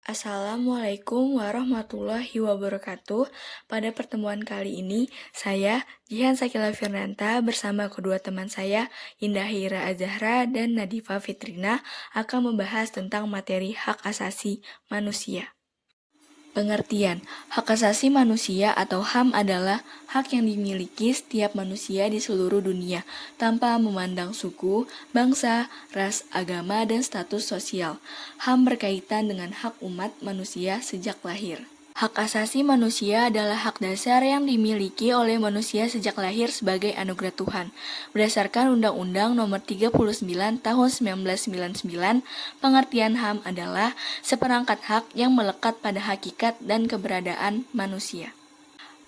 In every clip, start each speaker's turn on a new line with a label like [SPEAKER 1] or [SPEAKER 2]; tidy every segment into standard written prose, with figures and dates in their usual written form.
[SPEAKER 1] Assalamualaikum warahmatullahi wabarakatuh. Pada pertemuan kali ini, saya Jihan Sakila Firnanta bersama kedua teman saya, Indah Hira Azahra dan Nadifa Fitrina akan membahas tentang materi hak asasi manusia. Pengertian, hak asasi manusia atau HAM adalah hak yang dimiliki setiap manusia di seluruh dunia, tanpa memandang suku, bangsa, ras, agama, dan status sosial. HAM berkaitan dengan hak umat manusia sejak lahir. Hak asasi manusia adalah hak dasar yang dimiliki oleh manusia sejak lahir sebagai anugerah Tuhan. Berdasarkan Undang-Undang Nomor 39 Tahun 1999, pengertian HAM adalah seperangkat hak yang melekat pada hakikat dan keberadaan manusia.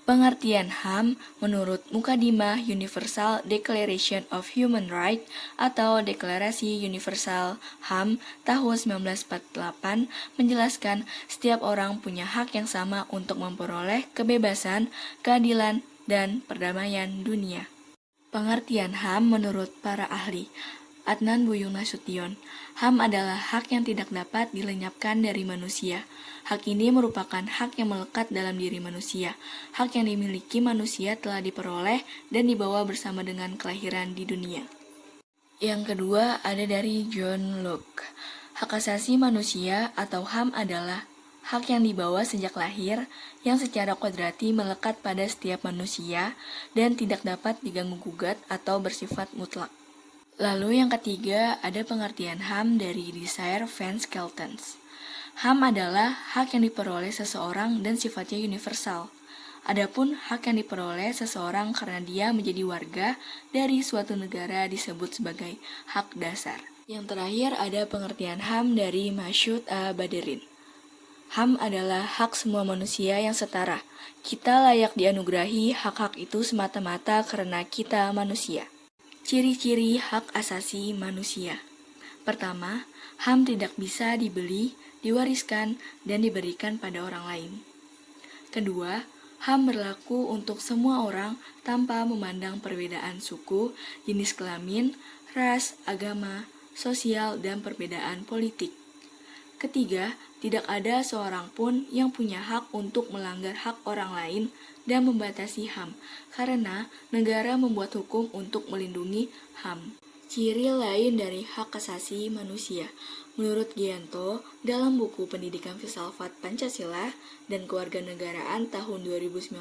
[SPEAKER 1] Pengertian HAM menurut Mukadimah Universal Declaration of Human Rights atau Deklarasi Universal HAM tahun 1948 menjelaskan setiap orang punya hak yang sama untuk memperoleh kebebasan, keadilan, dan perdamaian dunia. Pengertian HAM menurut para ahli. Adnan Buyung Nasution, HAM adalah hak yang tidak dapat dilenyapkan dari manusia. Hak ini merupakan hak yang melekat dalam diri manusia. Hak yang dimiliki manusia telah diperoleh dan dibawa bersama dengan kelahiran di dunia. Yang kedua ada dari John Locke. Hak asasi manusia atau HAM adalah hak yang dibawa sejak lahir, yang secara kodrati melekat pada setiap manusia dan tidak dapat diganggu-gugat atau bersifat mutlak. Lalu yang ketiga ada pengertian HAM dari Desire Van Skeltens. HAM adalah hak yang diperoleh seseorang dan sifatnya universal. Adapun hak yang diperoleh seseorang karena dia menjadi warga dari suatu negara disebut sebagai hak dasar. Yang terakhir ada pengertian HAM dari Masyud Badirin. HAM adalah hak semua manusia yang setara. Kita layak dianugerahi hak-hak itu semata-mata karena kita manusia. Ciri-ciri hak asasi manusia. Pertama, HAM tidak bisa dibeli, diwariskan, dan diberikan pada orang lain. Kedua, HAM berlaku untuk semua orang tanpa memandang perbedaan suku, jenis kelamin, ras, agama, sosial, dan perbedaan politik. Ketiga, tidak ada seorang pun yang punya hak untuk melanggar hak orang lain dan membatasi HAM, karena negara membuat hukum untuk melindungi HAM. Ciri lain dari hak asasi manusia. Menurut Gianto, dalam buku Pendidikan Filsafat Pancasila dan Kewarganegaraan tahun 2019,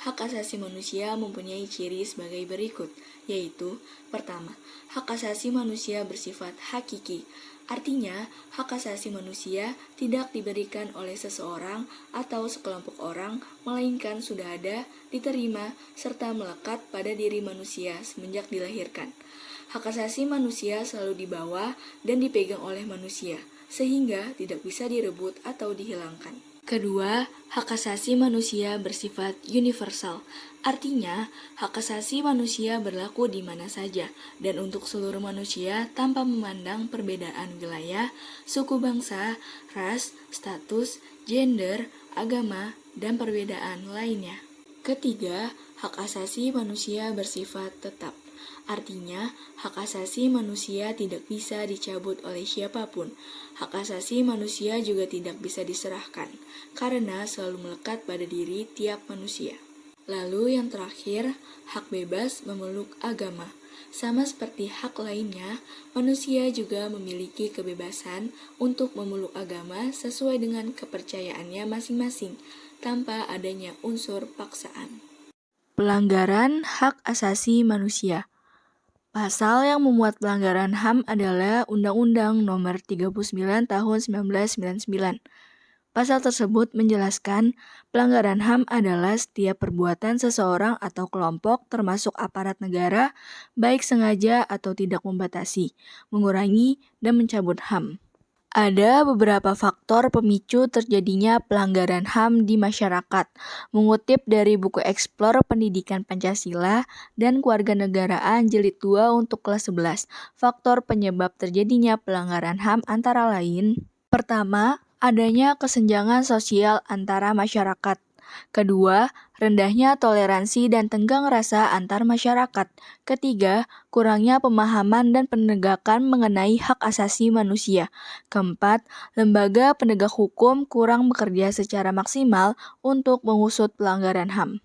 [SPEAKER 1] hak asasi manusia mempunyai ciri sebagai berikut, yaitu: pertama, hak asasi manusia bersifat hakiki. Artinya, hak asasi manusia tidak diberikan oleh seseorang atau sekelompok orang, melainkan sudah ada, diterima, serta melekat pada diri manusia semenjak dilahirkan. Hak asasi manusia selalu dibawa dan dipegang oleh manusia, sehingga tidak bisa direbut atau dihilangkan. Kedua, hak asasi manusia bersifat universal. Artinya, hak asasi manusia berlaku di mana saja dan untuk seluruh manusia tanpa memandang perbedaan wilayah, suku bangsa, ras, status, gender, agama, dan perbedaan lainnya. Ketiga, hak asasi manusia bersifat tetap. Artinya, hak asasi manusia tidak bisa dicabut oleh siapapun. Hak asasi manusia juga tidak bisa diserahkan, karena selalu melekat pada diri tiap manusia. Lalu yang terakhir, hak bebas memeluk agama. Sama seperti hak lainnya, manusia juga memiliki kebebasan untuk memeluk agama sesuai dengan kepercayaannya masing-masing, tanpa adanya unsur paksaan. Pelanggaran hak asasi manusia. Pasal yang memuat pelanggaran HAM adalah Undang-Undang Nomor 39 Tahun 1999. Pasal tersebut menjelaskan pelanggaran HAM adalah setiap perbuatan seseorang atau kelompok termasuk aparat negara, baik sengaja atau tidak membatasi, mengurangi, dan mencabut HAM. Ada beberapa faktor pemicu terjadinya pelanggaran HAM di masyarakat. Mengutip dari buku Explore Pendidikan Pancasila dan Kewarganegaraan Jilid 2 untuk kelas 11, faktor penyebab terjadinya pelanggaran HAM antara lain: pertama, adanya kesenjangan sosial antara masyarakat. Kedua, rendahnya toleransi dan tenggang rasa antar masyarakat. Ketiga, kurangnya pemahaman dan penegakan mengenai hak asasi manusia. Keempat, lembaga penegak hukum kurang bekerja secara maksimal untuk mengusut pelanggaran HAM.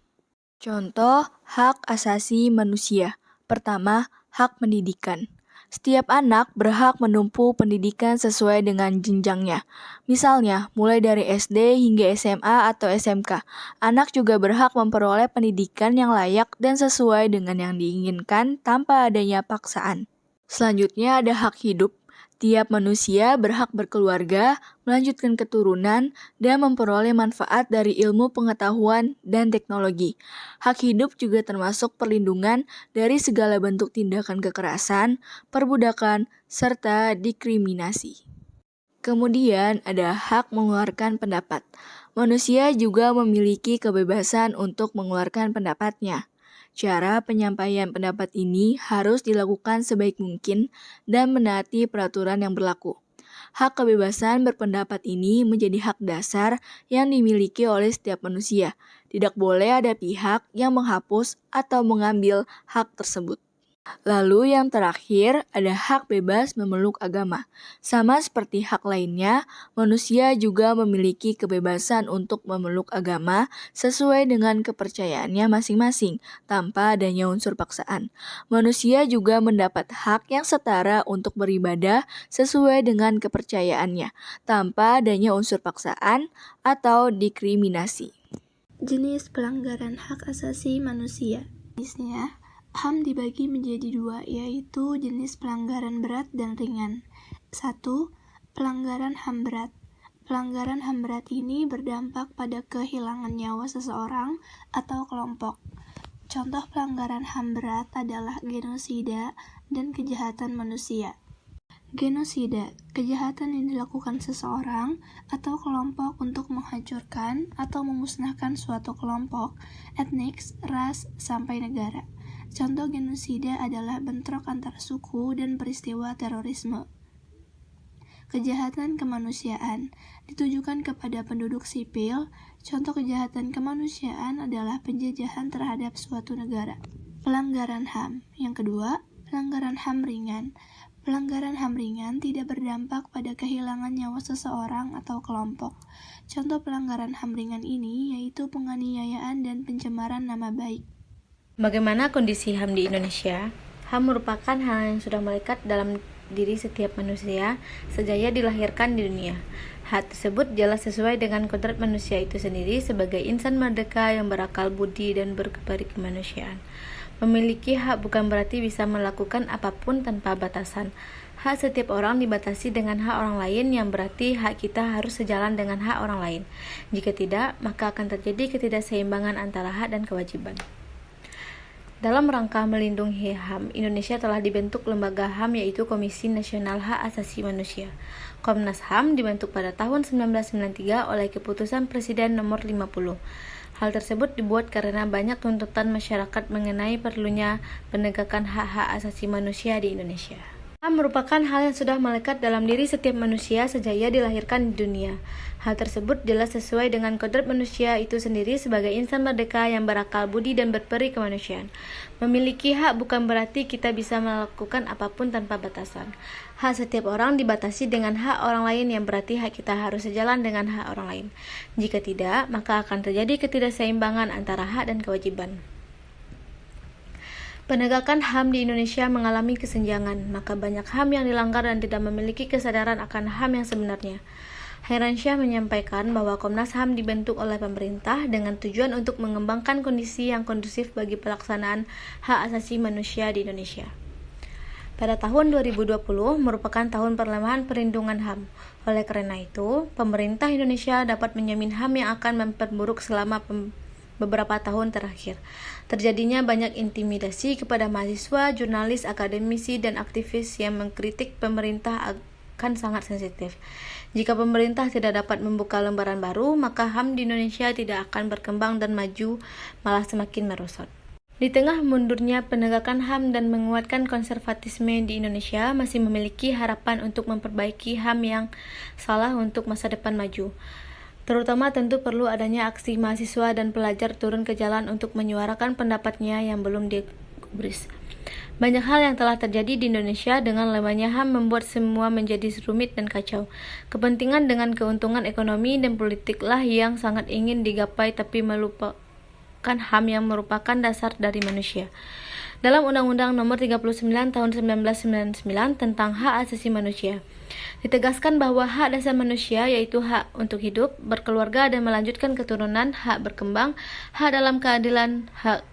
[SPEAKER 1] Contoh hak asasi manusia. Pertama, hak pendidikan. Setiap anak berhak menempuh pendidikan sesuai dengan jenjangnya. Misalnya, mulai dari SD hingga SMA atau SMK. Anak juga berhak memperoleh pendidikan yang layak dan sesuai dengan yang diinginkan tanpa adanya paksaan. Selanjutnya ada hak hidup. Tiap manusia berhak berkeluarga, melanjutkan keturunan, dan memperoleh manfaat dari ilmu pengetahuan dan teknologi. Hak hidup juga termasuk perlindungan dari segala bentuk tindakan kekerasan, perbudakan, serta diskriminasi. Kemudian ada hak mengeluarkan pendapat. Manusia juga memiliki kebebasan untuk mengeluarkan pendapatnya. Cara penyampaian pendapat ini harus dilakukan sebaik mungkin dan menaati peraturan yang berlaku. Hak kebebasan berpendapat ini menjadi hak dasar yang dimiliki oleh setiap manusia. Tidak boleh ada pihak yang menghapus atau mengambil hak tersebut. Lalu yang terakhir ada hak bebas memeluk agama. Sama seperti hak lainnya, manusia juga memiliki kebebasan untuk memeluk agama sesuai dengan kepercayaannya masing-masing, tanpa adanya unsur paksaan. Manusia juga mendapat hak yang setara untuk beribadah sesuai dengan kepercayaannya, tanpa adanya unsur paksaan atau diskriminasi.
[SPEAKER 2] Jenis pelanggaran hak asasi manusia. Jenisnya, HAM dibagi menjadi dua, yaitu jenis pelanggaran berat dan ringan. 1. Pelanggaran HAM berat. Pelanggaran HAM berat ini berdampak pada kehilangan nyawa seseorang atau kelompok. Contoh pelanggaran HAM berat adalah genosida dan kejahatan manusia. Genosida, kejahatan yang dilakukan seseorang atau kelompok untuk menghancurkan atau memusnahkan suatu kelompok, etnis, ras, sampai negara. Contoh genosida adalah bentrok antar suku dan peristiwa terorisme. Kejahatan kemanusiaan ditujukan kepada penduduk sipil. Contoh kejahatan kemanusiaan adalah penjajahan terhadap suatu negara. Pelanggaran HAM. Yang kedua, pelanggaran HAM ringan. Pelanggaran HAM ringan tidak berdampak pada kehilangan nyawa seseorang atau kelompok. Contoh pelanggaran HAM ringan ini yaitu penganiayaan dan pencemaran nama baik.
[SPEAKER 3] Bagaimana kondisi HAM di Indonesia? HAM merupakan hal yang sudah melekat dalam diri setiap manusia sejak dilahirkan di dunia. Hak tersebut jelas sesuai dengan kodrat manusia itu sendiri sebagai insan merdeka yang berakal budi dan berperi kemanusiaan. Memiliki hak bukan berarti bisa melakukan apapun tanpa batasan. Hak setiap orang dibatasi dengan hak orang lain, yang berarti hak kita harus sejalan dengan hak orang lain. Jika tidak, maka akan terjadi ketidakseimbangan antara hak dan kewajiban. Dalam rangka melindungi HAM, Indonesia telah dibentuk lembaga HAM yaitu Komisi Nasional Hak Asasi Manusia. Komnas HAM dibentuk pada tahun 1993 oleh Keputusan Presiden Nomor 50. Hal tersebut dibuat karena banyak tuntutan masyarakat mengenai perlunya penegakan hak-hak asasi manusia di Indonesia. HAM merupakan hal yang sudah melekat dalam diri setiap manusia sejak ia dilahirkan di dunia. Hal tersebut jelas sesuai dengan kodrat manusia itu sendiri sebagai insan merdeka yang berakal budi dan berperi kemanusiaan. Memiliki hak bukan berarti kita bisa melakukan apapun tanpa batasan. Hak setiap orang dibatasi dengan hak orang lain, yang berarti hak kita harus sejalan dengan hak orang lain. Jika tidak, maka akan terjadi ketidakseimbangan antara hak dan kewajiban. Penegakan HAM di Indonesia mengalami kesenjangan, maka banyak HAM yang dilanggar dan tidak memiliki kesadaran akan HAM yang sebenarnya. Hairyansyah menyampaikan bahwa Komnas HAM dibentuk oleh pemerintah dengan tujuan untuk mengembangkan kondisi yang kondusif bagi pelaksanaan hak asasi manusia di Indonesia. Pada tahun 2020 merupakan tahun perlemahan perlindungan HAM. Oleh karena itu, pemerintah Indonesia dapat menjamin HAM yang akan memperburuk selama beberapa tahun terakhir. Terjadinya banyak intimidasi kepada mahasiswa, jurnalis, akademisi, dan aktivis yang mengkritik pemerintah akan sangat sensitif. Jika pemerintah tidak dapat membuka lembaran baru, maka HAM di Indonesia tidak akan berkembang dan maju, malah semakin merosot. Di tengah mundurnya penegakan HAM dan menguatkan konservatisme di Indonesia, masih memiliki harapan untuk memperbaiki HAM yang salah untuk masa depan maju. Terutama tentu perlu adanya aksi mahasiswa dan pelajar turun ke jalan untuk menyuarakan pendapatnya yang belum digubris. Banyak hal yang telah terjadi di Indonesia dengan lemahnya HAM membuat semua menjadi rumit dan kacau. Kepentingan dengan keuntungan ekonomi dan politiklah yang sangat ingin digapai tapi melupakan HAM yang merupakan dasar dari manusia. Dalam Undang-Undang Nomor 39 Tahun 1999 tentang Hak Asasi Manusia, ditegaskan bahwa hak dasar manusia yaitu hak untuk hidup, berkeluarga dan melanjutkan keturunan, hak berkembang, hak dalam keadilan, hak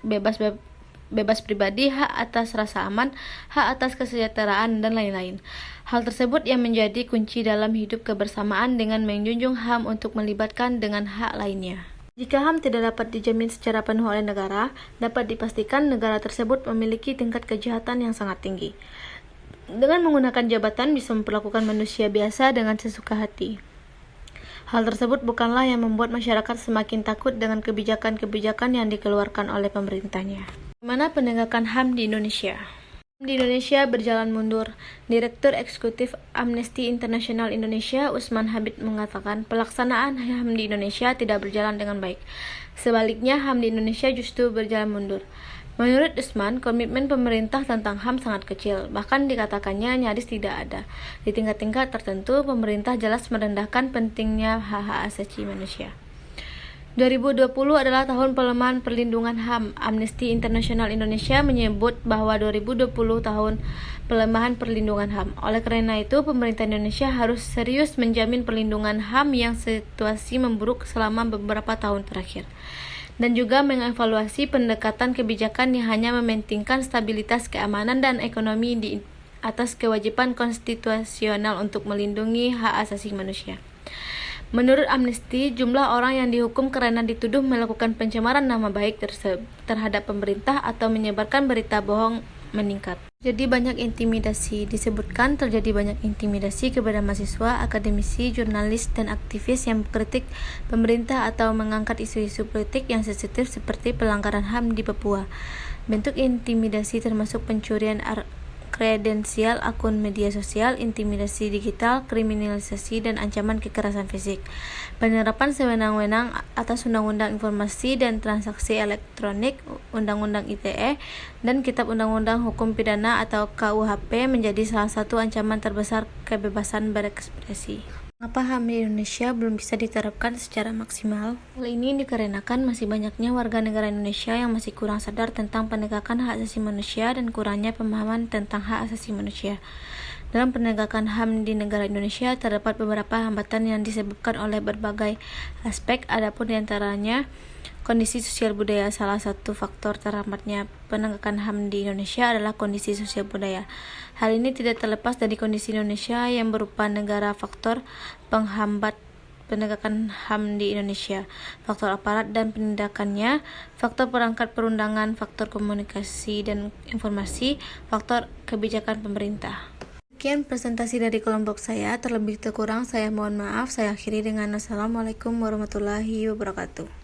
[SPEAKER 3] bebas pribadi, hak atas rasa aman, hak atas kesejahteraan, dan lain-lain. Hal tersebut yang menjadi kunci dalam hidup kebersamaan dengan menjunjung HAM untuk melibatkan dengan hak lainnya. Jika HAM tidak dapat dijamin secara penuh oleh negara, dapat dipastikan negara tersebut memiliki tingkat kejahatan yang sangat tinggi. Dengan menggunakan jabatan bisa memperlakukan manusia biasa dengan sesuka hati. Hal tersebut bukanlah yang membuat masyarakat semakin takut dengan kebijakan-kebijakan yang dikeluarkan oleh pemerintahnya. Bagaimana penegakan HAM di Indonesia? Di Indonesia berjalan mundur. Direktur Eksekutif Amnesty International Indonesia, Usman Habib, mengatakan pelaksanaan HAM di Indonesia tidak berjalan dengan baik. Sebaliknya, HAM di Indonesia justru berjalan mundur. Menurut Usman, komitmen pemerintah tentang HAM sangat kecil, bahkan dikatakannya nyaris tidak ada. Di tingkat-tingkat tertentu, pemerintah jelas merendahkan pentingnya hak-hak asasi manusia. 2020 adalah tahun pelemahan perlindungan HAM. Amnesty International Indonesia menyebut bahwa 2020 tahun pelemahan perlindungan HAM. Oleh karena itu, pemerintah Indonesia harus serius menjamin perlindungan HAM yang situasi memburuk selama beberapa tahun terakhir. Dan juga mengevaluasi pendekatan kebijakan yang hanya mementingkan stabilitas keamanan dan ekonomi di atas kewajiban konstitusional untuk melindungi hak asasi manusia. Menurut Amnesty, jumlah orang yang dihukum karena dituduh melakukan pencemaran nama baik terhadap pemerintah atau menyebarkan berita bohong meningkat. Jadi banyak intimidasi. Disebutkan terjadi banyak intimidasi kepada mahasiswa, akademisi, jurnalis, dan aktivis yang mengkritik pemerintah atau mengangkat isu-isu politik yang sensitif seperti pelanggaran HAM di Papua. Bentuk intimidasi termasuk pencurian kredensial akun media sosial, intimidasi digital, kriminalisasi, dan ancaman kekerasan fisik. Penerapan sewenang-wenang atas Undang-Undang Informasi dan Transaksi Elektronik, Undang-Undang ITE, dan Kitab Undang-Undang Hukum Pidana atau KUHP menjadi salah satu ancaman terbesar kebebasan berekspresi. Mengapa HAM di Indonesia belum bisa diterapkan secara maksimal? Hal ini dikarenakan masih banyaknya warga negara Indonesia yang masih kurang sadar tentang penegakan hak asasi manusia dan kurangnya pemahaman tentang hak asasi manusia. Dalam penegakan HAM di negara Indonesia terdapat beberapa hambatan yang disebabkan oleh berbagai aspek, adapun diantaranya kondisi sosial budaya. Salah satu faktor terhambatnya penegakan HAM di Indonesia adalah kondisi sosial budaya. Hal ini tidak terlepas dari kondisi Indonesia yang berupa negara faktor penghambat penegakan HAM di Indonesia, faktor aparat dan penindakannya, faktor perangkat perundangan, faktor komunikasi dan informasi, faktor kebijakan pemerintah. Sekian presentasi dari kelompok saya, terlebih terkurang saya mohon maaf. Saya akhiri dengan Assalamualaikum warahmatullahi wabarakatuh.